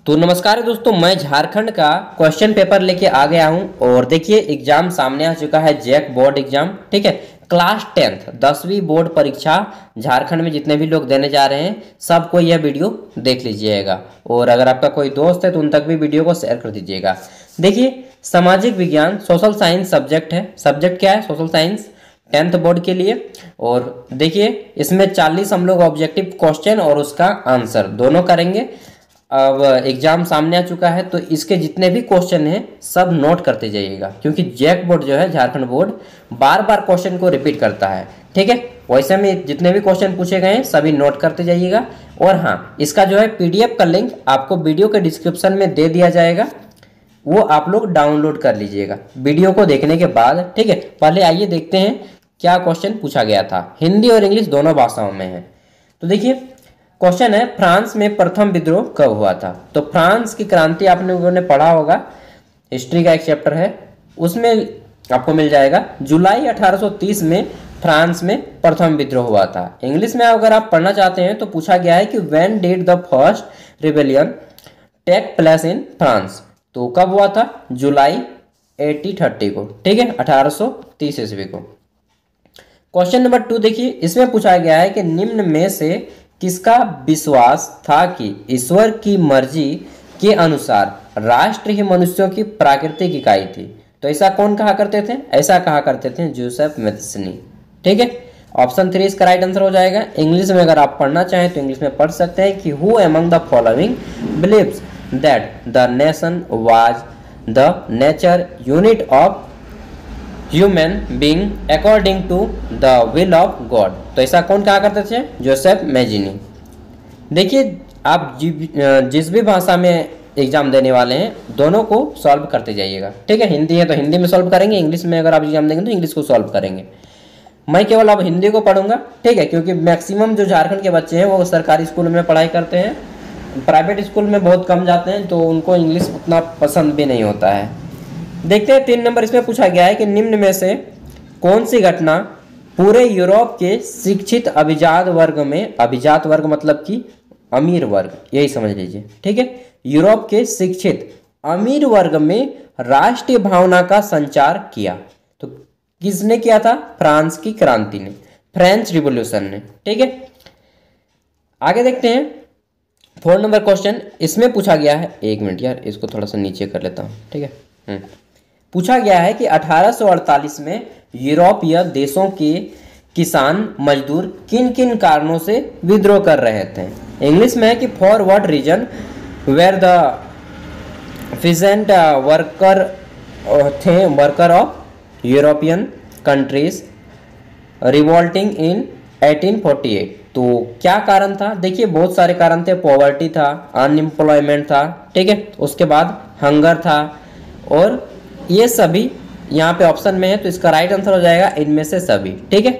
तो नमस्कार दोस्तों, मैं झारखंड का क्वेश्चन पेपर लेके आ गया हूं। और देखिए एग्जाम सामने आ चुका है, जैक बोर्ड एग्जाम। ठीक है, क्लास 10th 10वीं बोर्ड परीक्षा झारखंड में जितने भी लोग देने जा रहे हैं सबको यह वीडियो देख लीजिएगा। और अगर आपका कोई दोस्त है तो उन तक भी वीडियो को शेयर कर दीजिएगा। देखिए सामाजिक विज्ञान सोशल साइंस सब्जेक्ट है। सब्जेक्ट क्या है? सोशल साइंस 10th बोर्ड के लिए। और देखिए इसमें 40 हम लोग ऑब्जेक्टिव क्वेश्चन और उसका आंसर दोनों करेंगे। अब एग्जाम सामने आ चुका है तो इसके जितने भी क्वेश्चन हैं सब नोट करते जाइएगा, क्योंकि जैक बोर्ड जो है झारखंड बोर्ड बार बार क्वेश्चन को रिपीट करता है। ठीक है, वैसे में जितने भी क्वेश्चन पूछे गए हैं सभी नोट करते जाइएगा। और हाँ, इसका जो है पीडीएफ का लिंक आपको वीडियो के डिस्क्रिप्शन में दे दिया जाएगा, वो आप लोग डाउनलोड कर लीजिएगा वीडियो को देखने के बाद। ठीक है, पहले आइए देखते हैं क्या क्वेश्चन पूछा गया था। हिंदी और इंग्लिश दोनों भाषाओं में है। तो देखिए क्वेश्चन है, फ्रांस में प्रथम विद्रोह कब हुआ था? तो फ्रांस की क्रांति आपने लोगों ने पढ़ा होगा, हिस्ट्री का एक चैप्टर है उसमें आपको मिल जाएगा। जुलाई 1830 में फ्रांस में प्रथम विद्रोह हुआ था। इंग्लिश में अगर आप पढ़ना चाहते हैं तो पूछा गया है कि when did the first rebellion take place in France? तो कब हुआ था? जुलाई 1830 को। ठीक है, 1830 ईस्वी को। क्वेश्चन नंबर 2 देखिए, इसमें पूछा गया है कि निम्न में से किसका विश्वास था कि ईश्वर की मर्जी के अनुसार राष्ट्र ही मनुष्यों की प्राकृतिक इकाई थी? तो ऐसा कौन कहा करते थे? ऐसा कहा करते थे जोसेफ मैथियनी। ठीक है, ऑप्शन 3 इसका राइट आंसर हो जाएगा। इंग्लिश में अगर आप पढ़ना चाहें तो इंग्लिश में पढ़ सकते हैं कि who among the following believes that the nation was the nature unit of human being according to the will of God? तो ऐसा कौन कहा करते थे? Joseph Mazzini. देखिए आप जिस भी भाषा में एग्जाम देने वाले हैं दोनों को सॉल्व करते जाइएगा। ठीक है, हिंदी है तो हिंदी में सॉल्व करेंगे, इंग्लिश में अगर आप एग्जाम देंगे तो इंग्लिश को सॉल्व करेंगे। मैं केवल अब हिंदी को पढ़ूंगा। ठीक है, क्योंकि मैक्सिमम जो झारखंड के बच्चे हैं वो सरकारी स्कूल में पढ़ाई करते हैं, प्राइवेट स्कूल में बहुत कम जाते हैं, तो उनको इंग्लिश उतना पसंद भी नहीं होता है। देखते हैं 3 नंबर इसमें पूछा गया है कि निम्न में से कौन सी घटना पूरे यूरोप के शिक्षित अभिजात वर्ग में, अभिजात वर्ग मतलब कि अमीर वर्ग, यही समझ लीजिए। ठीक है, यूरोप के शिक्षित अमीर वर्ग में राष्ट्रीय भावना का संचार किया? तो किसने किया था? फ्रांस की क्रांति ने, फ्रेंच रिवॉल्यूशन ने। ठीक है, आगे देखते हैं 4 नंबर क्वेश्चन। इसमें पूछा गया है, 1 मिनट यार इसको थोड़ा सा नीचे कर लेता हूँ। ठीक है, पूछा गया है कि 1848 में यूरोपीय देशों के किसान मजदूर किन किन कारणों से विद्रोह कर रहे थे? इंग्लिश में है कि for what reason were the peasant worker of European countries revolting in 1848? तो क्या कारण था? देखिए बहुत सारे कारण थे। पॉवर्टी था, अनएम्प्लॉयमेंट था, ठीक है, उसके बाद हंगर था, और ये सभी यहाँ पे ऑप्शन में है तो इसका राइट आंसर हो जाएगा इनमें से सभी। ठीक है,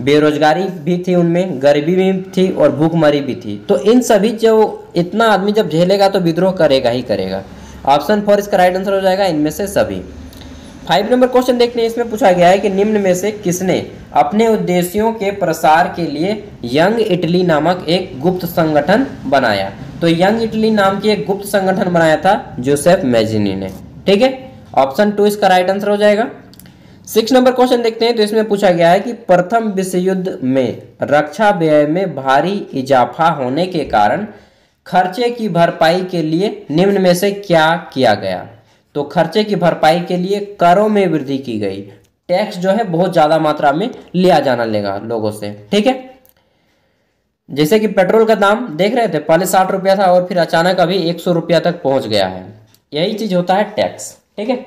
बेरोजगारी भी थी उनमें, गरीबी भी थी और भूखमरी भी थी। तो इन सभी जो इतना आदमी जब झेलेगा तो विद्रोह करेगा ही करेगा। ऑप्शन 4 इसका राइट आंसर हो जाएगा इनमें से सभी। 5 नंबर क्वेश्चन देखते हैं। इसमें पूछा गया है कि निम्न में से किसने अपने उद्देश्यों के प्रसार के लिए यंग इटली नामक एक गुप्त संगठन बनाया? तो यंग इटली नाम की एक गुप्त संगठन बनाया था जोसेफ मैथियनी ने। ठीक है, ऑप्शन 2 इसका राइट आंसर हो जाएगा। 6 नंबर क्वेश्चन देखते हैं। तो इसमें पूछा गया है कि प्रथम विश्व युद्ध में रक्षा व्यय में भारी इजाफा होने के कारण खर्चे की भरपाई के लिए निम्न में से क्या किया गया? तो खर्चे की भरपाई के लिए करों में वृद्धि की गई। टैक्स जो है बहुत ज्यादा मात्रा में लिया जाना लेगा लोगों से। ठीक है, जैसे कि पेट्रोल का दाम देख रहे थे, पहले 60 रुपया था और फिर अचानक अभी 100 रुपया तक पहुंच गया है। यही चीज होता है टैक्स। ठीक है,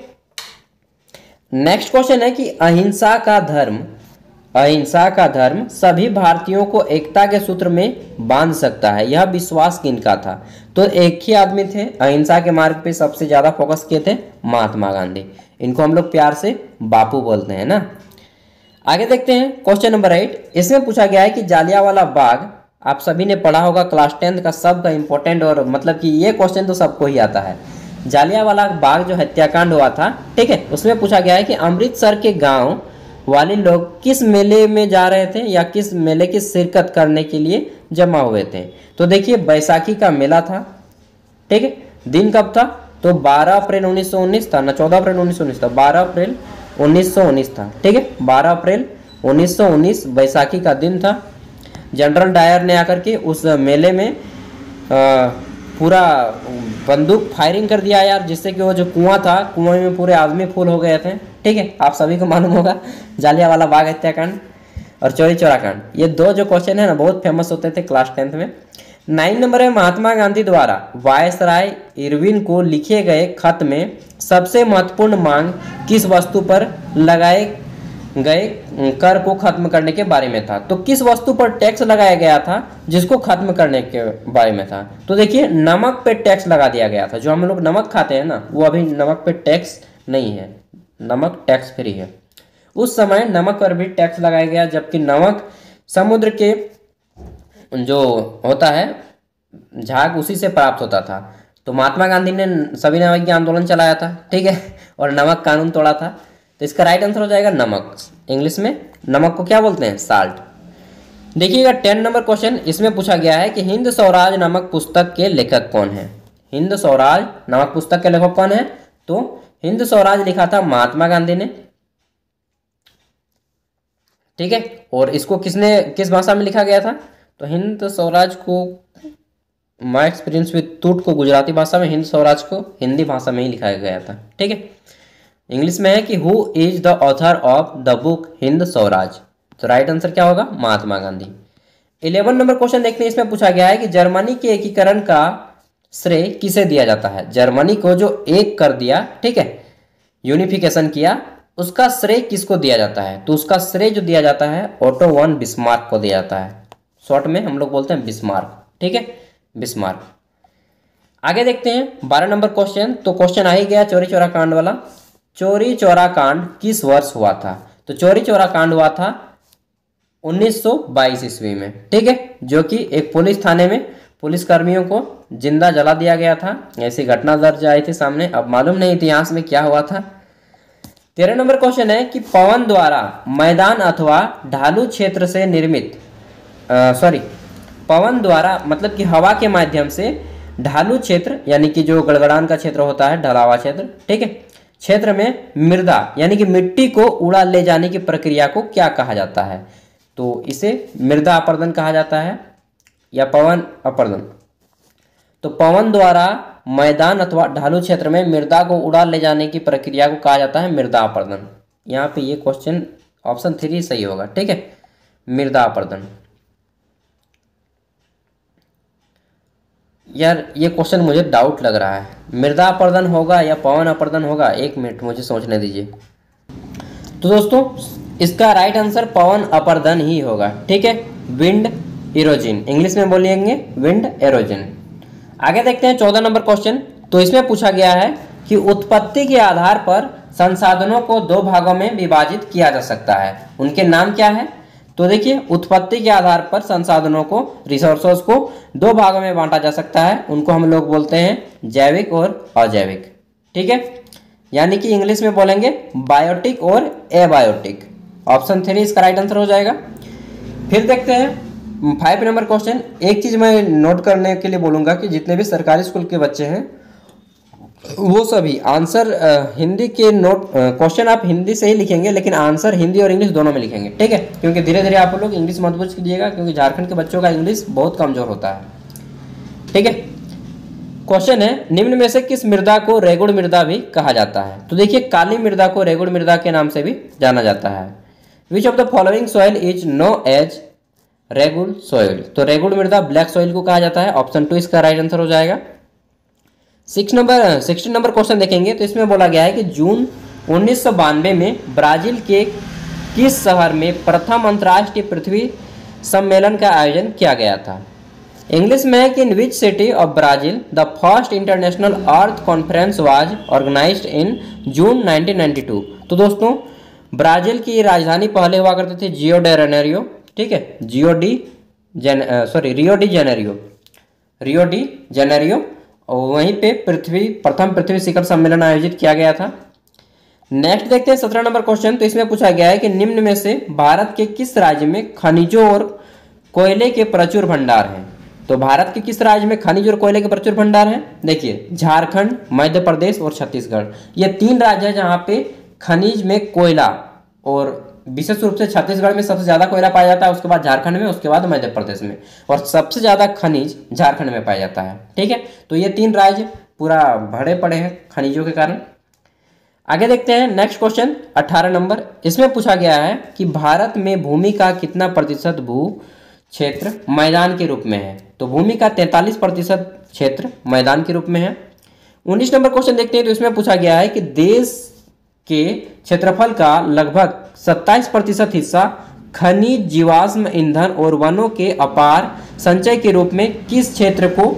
नेक्स्ट क्वेश्चन है कि अहिंसा का धर्म सभी भारतीयों को एकता के सूत्र में बांध सकता है, यह विश्वास किनका था? तो एक ही आदमी थे अहिंसा के मार्ग पे सबसे ज्यादा फोकस किए थे, महात्मा गांधी। इनको हम लोग प्यार से बापू बोलते हैं ना। आगे देखते हैं क्वेश्चन नंबर 8। इसमें पूछा गया है कि जालियांवाला बाग, आप सभी ने पढ़ा होगा क्लास 10th का, सबका इंपॉर्टेंट, और मतलब कि ये क्वेश्चन तो सबको ही आता है। जालियांवाला बाग जो हत्याकांड हुआ था, ठीक है, उसमें पूछा गया है कि अमृतसर के गांव वाले लोग किस मेले में जा रहे थे या किस मेले की शिरकत करने के लिए जमा हुए थे। तो देखिए बैसाखी का मेला था, ठीक है। दिन कब था, तो 12 अप्रैल 1919 था ना, 14 अप्रैल 1919 था, 12 अप्रैल 1919 था, ठीक है। 12 अप्रैल 1919 बैसाखी का दिन था। जनरल डायर ने आकर के उस मेले में पूरा बंदूक फायरिंग कर दिया यार, जिससे कि वो जो कुआं था, कुएं में पूरे आदमी फुल हो गए थे, ठीक है। आप सभी को मालूम होगा जालियांवाला बाग हत्याकांड और चौरी चौरा कांड, ये दो जो क्वेश्चन है ना बहुत फेमस होते थे क्लास 10th में। 9 नंबर है, महात्मा गांधी द्वारा वायसराय इरविन को लिखे गए खत में सबसे महत्वपूर्ण मांग किस वस्तु पर लगाए गए कर को खत्म करने के बारे में था। तो किस वस्तु पर टैक्स लगाया गया था जिसको खत्म करने के बारे में था। तो देखिए नमक पे टैक्स लगा दिया गया था। जो हम लोग नमक खाते हैं ना, वो अभी नमक पे टैक्स नहीं है, नमक टैक्स फ्री है। उस समय नमक पर भी टैक्स लगाया गया, जबकि नमक समुद्र के जो होता है झाग उसी से प्राप्त होता था। तो महात्मा गांधी ने सविनय अवज्ञा आंदोलन चलाया था, ठीक है, और नमक कानून तोड़ा था। तो इसका राइट आंसर हो जाएगा नमक। इंग्लिश में नमक को क्या बोलते हैं, साल्ट। देखिएगा 10 नंबर क्वेश्चन, इसमें पूछा गया है कि हिंद स्वराज नामक पुस्तक के लेखक कौन है। हिंद स्वराज नामक पुस्तक के लेखक कौन है, तो हिंद स्वराज लिखा था महात्मा गांधी ने, ठीक है। और इसको किस भाषा में लिखा गया था, तो हिंद स्वराज को माई एक्सपीरियंस विद टूट को गुजराती भाषा में, हिंद स्वराज को हिंदी भाषा में ही लिखा गया था, ठीक है। इंग्लिश में है कि who is the author of the book Hind Swaraj. तो राइट आंसर क्या होगा, महात्मा गांधी। 11 नंबर क्वेश्चन देखते हैं, इसमें पूछा गया है कि जर्मनी के एकीकरण का श्रेय किसे दिया जाता है। जर्मनी को जो एक कर दिया, ठीक है, यूनिफिकेशन किया, उसका श्रेय किसको दिया जाता है। तो उसका श्रेय जो दिया जाता है ओटो वन बिस्मार्क को दिया जाता है। शॉर्ट में हम लोग बोलते हैं बिस्मार्क, ठीक है, बिस्मार्क। आगे देखते हैं 12 नंबर क्वेश्चन। तो क्वेश्चन आ ही गया चौरी चौरा कांड वाला। चौरी चौरा कांड किस वर्ष हुआ था। तो चौरी चौरा कांड हुआ था 1922 ईस्वी में, ठीक है, जो कि एक पुलिस थाने में पुलिस कर्मियों को जिंदा जला दिया गया था। ऐसी घटना दर्ज आई थी सामने। अब मालूम नहीं इतिहास में क्या हुआ था। 13 नंबर क्वेश्चन है कि पवन द्वारा मैदान अथवा ढालू क्षेत्र से निर्मित पवन द्वारा मतलब कि हवा के माध्यम से ढालू क्षेत्र यानी कि जो गड़गड़ान का क्षेत्र होता है, ढलावा क्षेत्र, ठीक है, क्षेत्र में मृदा यानी कि मिट्टी को उड़ा ले जाने की प्रक्रिया को क्या कहा जाता है। तो इसे मृदा अपरदन कहा जाता है या पवन अपरदन। तो पवन द्वारा मैदान अथवा ढालू क्षेत्र में मृदा को उड़ा ले जाने की प्रक्रिया को कहा जाता है मृदा अपरदन। यहाँ पे ये क्वेश्चन ऑप्शन 3 सही होगा, ठीक है, मृदा अपरदन। यार ये क्वेश्चन मुझे डाउट लग रहा है, मृदा अपरदन होगा या पवन अपरदन होगा, 1 मिनट मुझे सोचने दीजिए। तो दोस्तों इसका राइट आंसर पवन अपरदन ही होगा, ठीक है, विंड इरोजन, इंग्लिश में बोलेंगे विंड एरोजन। आगे देखते हैं 14 नंबर क्वेश्चन। तो इसमें पूछा गया है कि उत्पत्ति के आधार पर संसाधनों को 2 भागों में विभाजित किया जा सकता है, उनके नाम क्या है। तो देखिए उत्पत्ति के आधार पर संसाधनों को, रिसोर्सेज को 2 भागों में बांटा जा सकता है। उनको हम लोग बोलते हैं जैविक और अजैविक, ठीक है, यानी कि इंग्लिश में बोलेंगे बायोटिक और एबायोटिक। ऑप्शन 3 इसका राइट आंसर हो जाएगा। फिर देखते हैं 5 नंबर क्वेश्चन। एक चीज मैं नोट करने के लिए बोलूंगा कि जितने भी सरकारी स्कूल के बच्चे हैं वो सभी आंसर हिंदी के नोट क्वेश्चन आप हिंदी से ही लिखेंगे, लेकिन आंसर हिंदी और इंग्लिश दोनों में लिखेंगे, ठीक है, क्योंकि धीरे धीरे आप लोग इंग्लिश मत बुझ कीजिएगा, क्योंकि झारखंड के बच्चों का इंग्लिश बहुत कमजोर होता है, ठीक है। क्वेश्चन है निम्न में से किस मृदा को रेगुड़ मृदा भी कहा जाता है। तो देखिए काली मृदा को रेगुड़ मृदा के नाम से भी जाना जाता है। Which of the following soil is known as regur soil. तो रेगुड़ मृदा ब्लैक सॉइल को कहा जाता है। ऑप्शन 2 इसका राइट आंसर हो जाएगा। 16 नंबर क्वेश्चन देखेंगे। तो इसमें बोला गया है कि जून 1992 में ब्राजील के किस शहर में प्रथम अंतर्राष्ट्रीय पृथ्वी सम्मेलन का आयोजन किया गया था। इंग्लिश में है कि in which city of Brazil the first international earth conference was organised in June 1992। तो दोस्तों ब्राजील की राजधानी पहले हुआ करते थे रियो डी जेनेरियो, ठीक है, रियो डी जेनेरियो, और वहीं पे प्रथम पृथ्वी शिखर सम्मेलन आयोजित किया गया था। नेक्स्ट देखते हैं 17 नंबर क्वेश्चन। तो इसमें पूछा गया है कि निम्न में से भारत के किस राज्य में खनिजों और कोयले के प्रचुर भंडार हैं। तो भारत के किस राज्य में खनिज और कोयले के प्रचुर भंडार हैं? देखिए, झारखंड, मध्य प्रदेश और छत्तीसगढ़, ये 3 राज्य हैं जहाँ पे खनिज में कोयला, और विशेष रूप से छत्तीसगढ़ में सबसे ज्यादा कोयला पाया जाता है, उसके बाद झारखंड में, उसके बाद मध्य प्रदेश में, और सबसे ज्यादा खनिज झारखंड में पाया जाता है। ठीक है, तो ये 3 राज्य पूरा भरे पड़े हैं खनिजों के कारण। आगे देखते हैं नेक्स्ट क्वेश्चन 18 नंबर। इसमें पूछा गया है कि भारत में भूमि का कितना प्रतिशत भू क्षेत्र मैदान के रूप में है। तो भूमि का 43% क्षेत्र मैदान के रूप में है। 19 नंबर क्वेश्चन देखते हैं। तो इसमें पूछा गया है कि देश के क्षेत्रफल का लगभग 27% हिस्सा खनिज, जीवाश्म ईंधन और वनों के अपार संचय के रूप में किस क्षेत्र को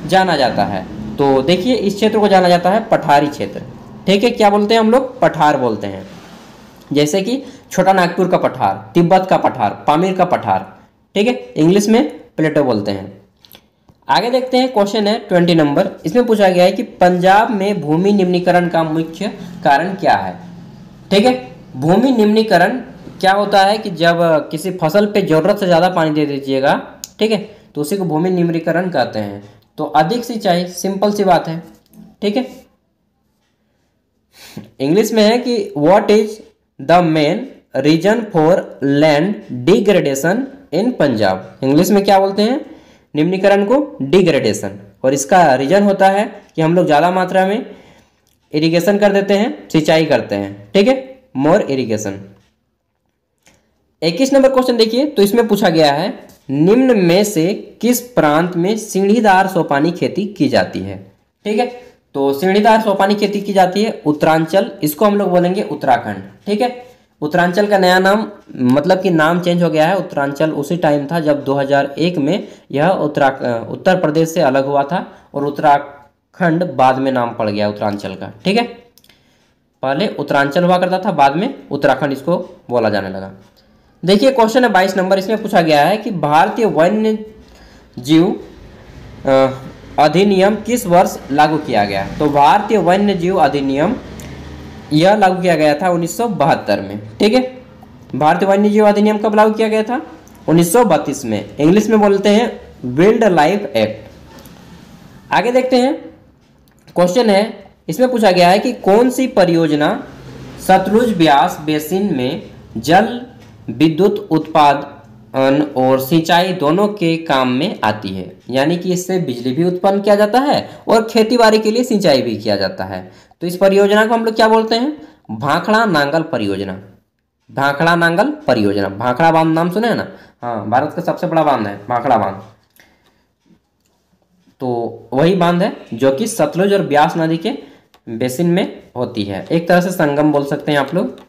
जाना जाता है। तो देखिए, इस क्षेत्र को जाना जाता है पठारी क्षेत्र। ठीक है, क्या बोलते हैं हम लोग? पठार बोलते हैं। जैसे कि छोटा नागपुर का पठार, तिब्बत का पठार, पामीर का पठार। ठीक है, इंग्लिश में प्लेटो बोलते हैं। आगे देखते हैं, क्वेश्चन है 20 नंबर। इसमें पूछा गया है कि पंजाब में भूमि निम्नीकरण का मुख्य कारण क्या है। ठीक है, भूमि निम्नीकरण क्या होता है कि जब किसी फसल पे जरूरत से ज़्यादा पानी दे दीजिएगा, ठीक है, तो उसी को भूमि निम्नीकरण कहते हैं। तो अधिक सिंचाई, सिंपल सी बात है। ठीक है, इंग्लिश में है कि what is the main reason for land degradation in Punjab. English में क्या बोलते हैं? निम्नीकरण को डिग्रेडेशन, और इसका रीजन होता है कि हम लोग ज़्यादा मात्रा में इरिगेशन कर देते हैं, सिंचाई करते हैं। ठीक है, मोर इरिगेशन। 21 नंबर क्वेश्चन देखिए। तो इसमें पूछा गया है निम्न में से किस प्रांत में सीढ़ीदार सोपानी खेती की जाती है। ठीक है, तो सीढ़ीदार सोपानी खेती की जाती है उत्तरांचल, इसको हम लोग बोलेंगे उत्तराखंड। ठीक है, उत्तरांचल का नया नाम, मतलब कि नाम चेंज हो गया है। उत्तरांचल उसी टाइम था जब 2001 में यह उत्तर प्रदेश से अलग हुआ था, और उत्तराखंड बाद में नाम पड़ गया उत्तरांचल का। ठीक है, पहले उत्तरांचल हुआ करता था, बाद में उत्तराखंड इसको बोला जाने लगा। देखिए, क्वेश्चन है 22 नंबर। इसमें पूछा गया है कि भारतीय वन्य जीव अधिनियम किस वर्ष लागू किया गया। तो भारतीय वन्य जीव अधिनियम यह लागू किया गया था 1972 में। ठीक है, भारतीय वन्य जीव अधिनियम कब लागू किया गया था? 1932 में। इंग्लिश में बोलते हैं वाइल्ड लाइफ एक्ट। आगे देखते हैं, क्वेश्चन है इसमें पूछा गया है कि कौन सी परियोजना सतलुज ब्यास बेसिन में जल विद्युत उत्पादन और सिंचाई दोनों के काम में आती है। यानी कि इससे बिजली भी उत्पन्न किया जाता है और खेतीबाड़ी के लिए सिंचाई भी किया जाता है। तो इस परियोजना को हम लोग क्या बोलते हैं? भाखड़ा नांगल परियोजना। भाखड़ा नांगल परियोजना। भाखड़ा बांध नाम सुने हैं ना? हाँ, भारत का सबसे बड़ा बांध है भाखड़ा बांध। तो वही बांध है जो कि सतलुज और ब्यास नदी के बेसिन में होती है। एक तरह से संगम बोल सकते हैं आप लोग।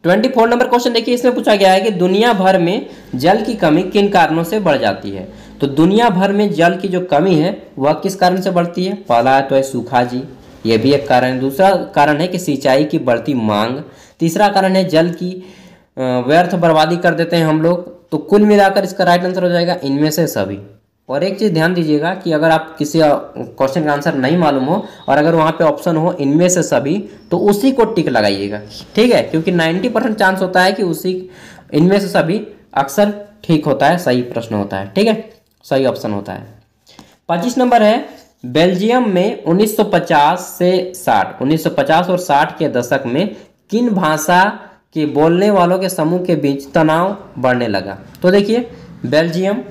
24 नंबर क्वेश्चन देखिए। इसमें पूछा गया है कि दुनिया भर में जल की कमी किन कारणों से बढ़ जाती है। तो दुनिया भर में जल की जो कमी है वह किस कारण से बढ़ती है? पहला तो है सूखा जी, यह भी एक कारण है। दूसरा कारण है कि सिंचाई की बढ़ती मांग। तीसरा कारण है जल की व्यर्थ बर्बादी कर देते हैं हम लोग। तो कुल मिलाकर इसका राइट आंसर हो जाएगा इनमें से सभी। और एक चीज़ ध्यान दीजिएगा कि अगर आप किसी क्वेश्चन का आंसर नहीं मालूम हो और अगर वहाँ पे ऑप्शन हो इनमें से सभी, तो उसी को टिक लगाइएगा। ठीक है, क्योंकि 90% चांस होता है कि उसी इनमें से सभी अक्सर ठीक होता है, सही प्रश्न होता है। ठीक है, सही ऑप्शन होता है। 25 नंबर है बेल्जियम में 1950 और 60 के दशक में किन भाषा के बोलने वालों के समूह के बीच तनाव बढ़ने लगा। तो देखिए, बेल्जियम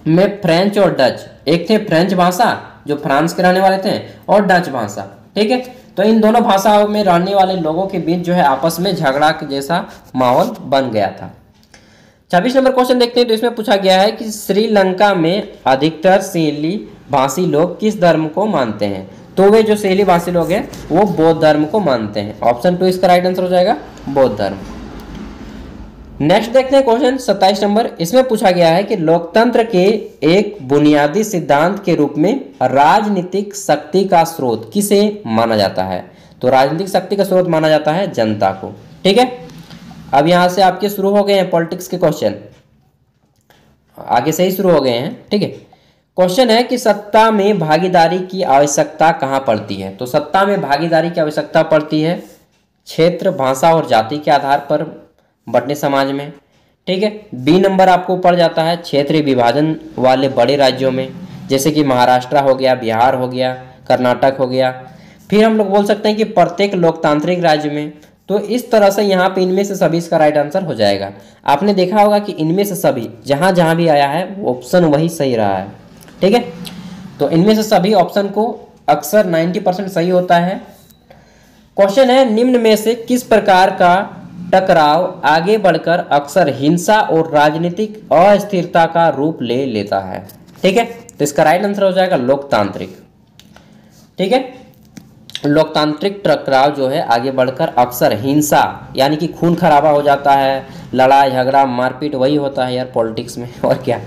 में फ्रेंच और डच, एक थे फ्रेंच भाषा जो फ्रांस के रहने वाले थे, और डच भाषा। ठीक है, तो इन दोनों भाषाओं में रहने वाले लोगों के बीच जो है आपस में झगड़ा जैसा माहौल बन गया था। 26 नंबर क्वेश्चन देखते हैं। तो इसमें पूछा गया है कि श्रीलंका में अधिकतर सैली भाषी लोग किस धर्म को मानते हैं। तो वे जो सैली भाषी लोग हैं वो बौद्ध धर्म को मानते हैं। ऑप्शन 2 इसका राइट आंसर हो जाएगा, बौद्ध धर्म। नेक्स्ट देखते हैं क्वेश्चन 27 नंबर। इसमें पूछा गया है कि लोकतंत्र के एक बुनियादी सिद्धांत के रूप में राजनीतिक शक्ति का स्रोत किसे माना जाता है। तो राजनीतिक शक्ति का स्रोत माना जाता है जनता को। ठीक है, अब यहां से आपके शुरू हो गए हैं पॉलिटिक्स के क्वेश्चन, आगे से ही शुरू हो गए हैं। ठीक है, क्वेश्चन है कि सत्ता में भागीदारी की आवश्यकता कहाँ पड़ती है। तो सत्ता में भागीदारी की आवश्यकता पड़ती है क्षेत्र, भाषा और जाति के आधार पर बंटने समाज में। ठीक है। बी नंबर आपको पड़ जाता है क्षेत्रीय विभाजन वाले बड़े राज्यों में, जैसे कि महाराष्ट्र हो गया, बिहार हो गया, कर्नाटक हो गया। फिर हम लोग बोल सकते हैं कि प्रत्येक लोकतांत्रिक राज्य में। तो इस तरह से यहाँ पे इनमें से सभी इसका राइट आंसर हो जाएगा। आपने देखा होगा कि इनमें से सभी जहाँ जहाँ भी आया है वो ऑप्शन वही सही रहा है। ठीक है। तो इनमें से सभी ऑप्शन को अक्सर 90% सही होता है। क्वेश्चन है, निम्न में से किस प्रकार का टकराव आगे बढ़कर अक्सर हिंसा और राजनीतिक अस्थिरता का रूप ले लेता है? ठीक है। तो इसका राइट आंसर हो जाएगा लोकतांत्रिक। ठीक है। लोकतांत्रिक टकराव जो है आगे बढ़कर अक्सर हिंसा यानी कि खून खराबा हो जाता है, लड़ाई झगड़ा मारपीट वही होता है यार पॉलिटिक्स में, और क्या।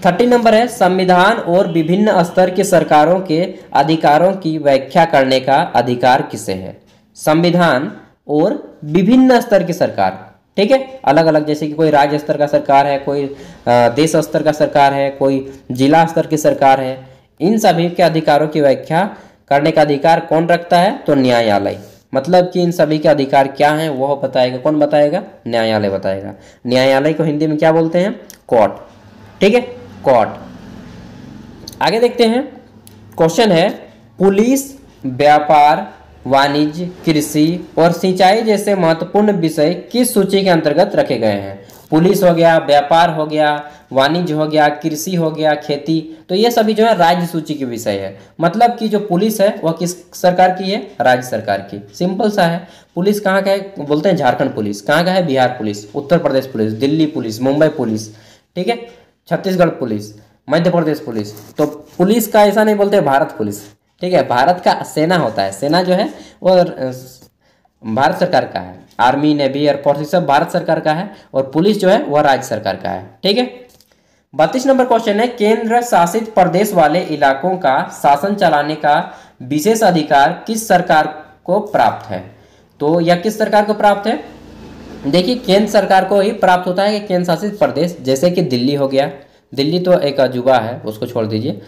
30 नंबर है, संविधान और विभिन्न स्तर के सरकारों के अधिकारों की व्याख्या करने का अधिकार किसे है? संविधान और विभिन्न स्तर की सरकार। ठीक है। अलग अलग, जैसे कि कोई राज्य स्तर का सरकार है, कोई देश स्तर का सरकार है, कोई जिला स्तर की सरकार है। इन सभी के अधिकारों की व्याख्या करने का अधिकार कौन रखता है? तो न्यायालय। मतलब कि इन सभी के अधिकार क्या हैं वह बताएगा। कौन बताएगा? न्यायालय बताएगा। न्यायालय को हिंदी में क्या बोलते हैं? कोर्ट। ठीक है, कोर्ट। आगे देखते हैं। क्वेश्चन है, पुलिस, व्यापार, वाणिज्य, कृषि और सिंचाई जैसे महत्वपूर्ण विषय किस सूची के अंतर्गत रखे गए हैं? पुलिस हो गया, व्यापार हो गया, वाणिज्य हो गया, कृषि हो गया, खेती, तो ये सभी जो है राज्य सूची के विषय है। मतलब कि जो पुलिस है वह किस सरकार की है? राज्य सरकार की। सिंपल सा है। पुलिस कहाँ का है? बोलते हैं झारखंड पुलिस। कहाँ का है? Bihar police, Uttar Pradesh police, Delhi police, Mumbai police, ठीक है, छत्तीसगढ़ पुलिस, मध्य प्रदेश पुलिस। तो पुलिस का ऐसा नहीं बोलते भारत पुलिस। ठीक है। भारत का सेना होता है, सेना जो है वो भारत सरकार का है। आर्मी, नेवी, एयरफोर्स सब भारत सरकार का है, और पुलिस जो है वह राज्य सरकार का है। ठीक है। 32 नंबर क्वेश्चन है, केंद्र शासित प्रदेश वाले इलाकों का शासन चलाने का विशेष अधिकार किस सरकार को प्राप्त है? तो यह किस सरकार को प्राप्त है? देखिए, केंद्र सरकार को ही प्राप्त होता है कि केंद्र शासित प्रदेश, जैसे कि दिल्ली हो गया। दिल्ली तो एक अजूबा है, उसको छोड़ दीजिए।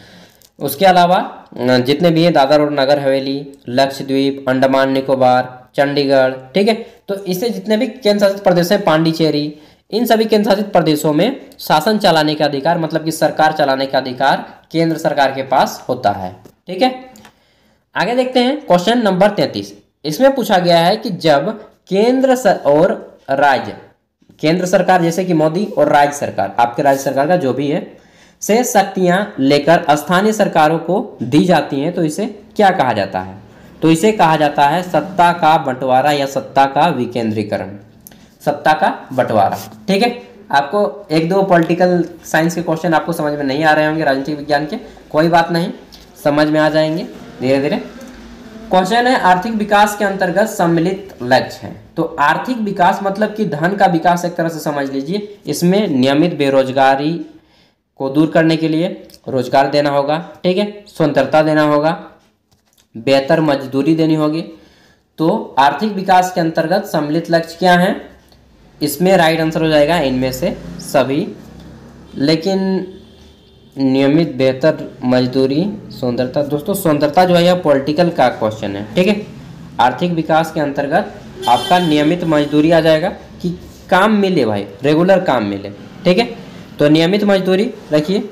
उसके अलावा जितने भी हैं दादर और नगर हवेली, लक्षद्वीप, अंडमान निकोबार, चंडीगढ़। ठीक है। तो इससे जितने भी केंद्र शासित प्रदेश हैं, पांडिचेरी, इन सभी केंद्र शासित प्रदेशों में शासन चलाने का अधिकार, मतलब कि सरकार चलाने का अधिकार केंद्र सरकार के पास होता है। ठीक है। आगे देखते हैं क्वेश्चन नंबर 33। इसमें पूछा गया है कि जब केंद्र और राज्य, केंद्र सरकार जैसे कि मोदी और राज्य सरकार, आपके राज्य सरकार का जो भी है, से शक्तियां लेकर स्थानीय सरकारों को दी जाती हैं, तो इसे क्या कहा जाता है? तो इसे कहा जाता है सत्ता का बंटवारा या सत्ता का विकेंद्रीकरण। सत्ता का बंटवारा। ठीक है। आपको एक दो पॉलिटिकल साइंस के क्वेश्चन आपको समझ में नहीं आ रहे होंगे, राजनीतिक विज्ञान के, कोई बात नहीं, समझ में आ जाएंगे धीरे धीरे। क्वेश्चन है, आर्थिक विकास के अंतर्गत सम्मिलित लक्ष्य है। तो आर्थिक विकास मतलब कि धन का विकास एक तरह से समझ लीजिए। इसमें नियमित बेरोजगारी को दूर करने के लिए रोजगार देना होगा। ठीक है। स्वतंत्रता देना होगा, बेहतर मजदूरी देनी होगी। तो आर्थिक विकास के अंतर्गत सम्मिलित लक्ष्य क्या हैं? इसमें राइट आंसर हो जाएगा इनमें से सभी। लेकिन नियमित बेहतर मजदूरी, स्वतंत्रता, दोस्तों स्वतंत्रता जो है यह पॉलिटिकल का क्वेश्चन है। ठीक है। आर्थिक विकास के अंतर्गत आपका नियमित मजदूरी आ जाएगा कि काम मिले भाई, रेगुलर काम मिले। ठीक है। तो नियमित मजदूरी रखिए।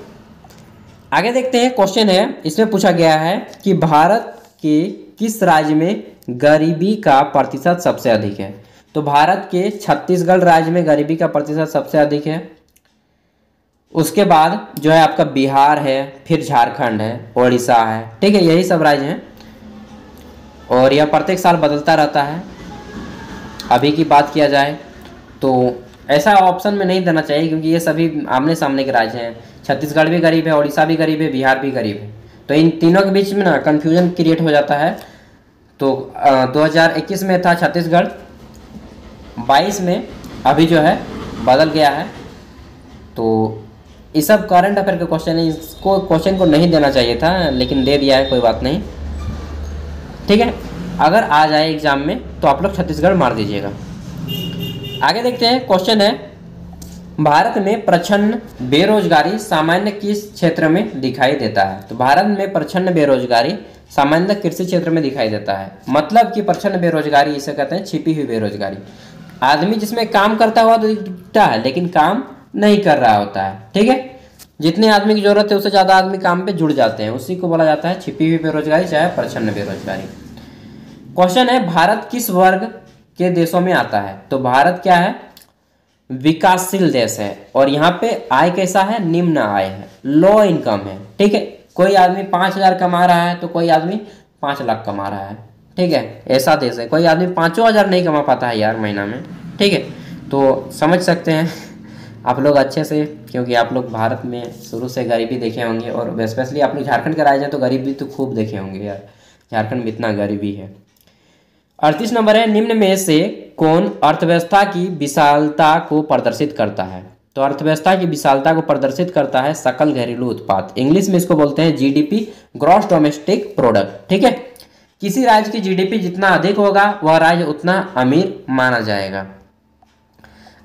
आगे देखते हैं। क्वेश्चन है, इसमें पूछा गया है कि भारत के किस राज्य में गरीबी का प्रतिशत सबसे अधिक है? तो भारत के छत्तीसगढ़ राज्य में गरीबी का प्रतिशत सबसे अधिक है। उसके बाद जो है आपका बिहार है, फिर झारखंड है, उड़ीसा है। ठीक है। यही सब राज्य हैं, और यह प्रत्येक साल बदलता रहता है। अभी की बात किया जाए तो ऐसा ऑप्शन में नहीं देना चाहिए, क्योंकि ये सभी आमने सामने के राज्य हैं। छत्तीसगढ़ भी गरीब है, उड़ीसा भी गरीब है, बिहार भी गरीब है। तो इन तीनों के बीच में ना कन्फ्यूजन क्रिएट हो जाता है। तो 2021 में था छत्तीसगढ़, 22 में अभी जो है बदल गया है। तो ये सब करंट अफेयर के क्वेश्चन है, इसको क्वेश्चन को नहीं देना चाहिए था, लेकिन दे दिया है, कोई बात नहीं। ठीक है। अगर आ जाए एग्जाम में तो आप लोग छत्तीसगढ़ मार दीजिएगा। आगे देखते हैं। क्वेश्चन है, भारत में प्रच्छन्न बेरोजगारी सामान्य किस क्षेत्र में दिखाई देता है? तो भारत में प्रच्छन्न बेरोजगारी सामान्यतः कृषि क्षेत्र में दिखाई देता है। मतलब कि प्रच्छन्न बेरोजगारी इसे कहते हैं छिपी हुई बेरोजगारी। आदमी जिसमें काम करता हुआ तो दिखता है लेकिन काम नहीं कर रहा होता है, ठीक है। जितने आदमी की जरूरत है उससे ज़्यादा आदमी काम पे जुड़ जाते हैं, उसी को बोला जाता है छिपी हुई बेरोजगारी चाहे प्रच्छन्न बेरोजगारी। क्वेश्चन है भारत किस वर्ग के देशों में आता है? तो भारत क्या है? विकासशील देश है। और यहाँ पे आय कैसा है? निम्न आय है, लो इनकम है, ठीक है। कोई आदमी 5,000 कमा रहा है तो कोई आदमी 5 लाख कमा रहा है, ठीक है। ऐसा देश है। कोई आदमी 5,000 नहीं कमा पाता है यार महीना में, ठीक है। तो समझ सकते हैं आप लोग अच्छे से, क्योंकि आप लोग भारत में शुरू से गरीबी देखे होंगे और स्पेशली आप लोग झारखंड के राज हैं तो गरीबी तो खूब देखे होंगे यार, झारखंड में इतना गरीबी है। 38 नंबर है, निम्न में से कौन अर्थव्यवस्था की विशालता को प्रदर्शित करता है? तो अर्थव्यवस्था की विशालता को प्रदर्शित करता है सकल घरेलू उत्पाद, इंग्लिश में इसको बोलते हैं जीडीपी, ग्रॉस डोमेस्टिक प्रोडक्ट, ठीक है। किसी राज्य की जीडीपी जितना अधिक होगा वह राज्य उतना अमीर माना जाएगा।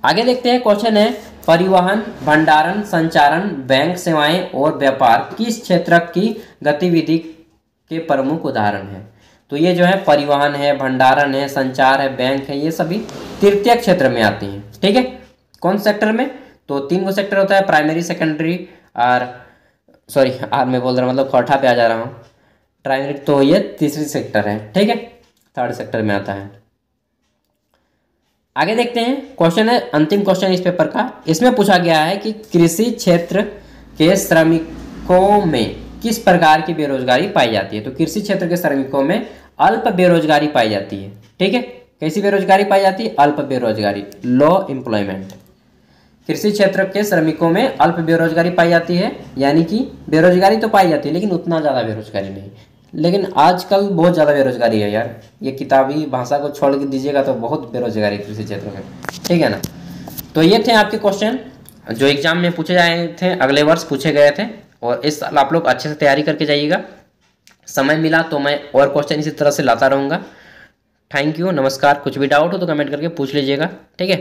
आगे देखते हैं, क्वेश्चन है परिवहन, भंडारण, संचारण, बैंक सेवाएं और व्यापार किस क्षेत्र की गतिविधि के प्रमुख उदाहरण है? तो ये जो है परिवहन है, भंडारण है, संचार है, बैंक है, ये सभी तृतीय क्षेत्र में आती हैं, ठीक है। कौन सेक्टर में? तो 3 गो सेक्टर होता है, प्राइमरी, सेकेंडरी और सॉरी मैं बोल रहा हूँ मतलब चौथा पे आ जा रहा हूँ, प्राइमरी। तो ये तीसरी सेक्टर है, ठीक है, थर्ड सेक्टर में आता है। आगे देखते हैं, क्वेश्चन है अंतिम क्वेश्चन इस पेपर का। इसमें पूछा गया है कि कृषि क्षेत्र के श्रमिकों में किस प्रकार की बेरोजगारी पाई जाती है? तो कृषि क्षेत्र के श्रमिकों में अल्प बेरोजगारी पाई जाती है, ठीक है। कैसी बेरोजगारी पाई जाती है? अल्प बेरोजगारी, लो एम्प्लॉयमेंट। कृषि क्षेत्र के श्रमिकों में अल्प बेरोजगारी पाई जाती है, यानी कि बेरोजगारी तो पाई जाती है लेकिन उतना ज़्यादा बेरोजगारी नहीं। लेकिन आजकल बहुत ज़्यादा बेरोजगारी है यार, ये किताबी भाषा को छोड़ के दीजिएगा तो बहुत बेरोजगारी कृषि क्षेत्र में, ठीक है ना। तो ये थे आपके क्वेश्चन जो एग्जाम में पूछे जाए थे, अगले वर्ष पूछे गए थे, और इस साल आप लोग अच्छे से तैयारी करके जाइएगा। समय मिला तो मैं और क्वेश्चन इसी तरह से लाता रहूँगा। थैंक यू, नमस्कार। कुछ भी डाउट हो तो कमेंट करके पूछ लीजिएगा, ठीक है।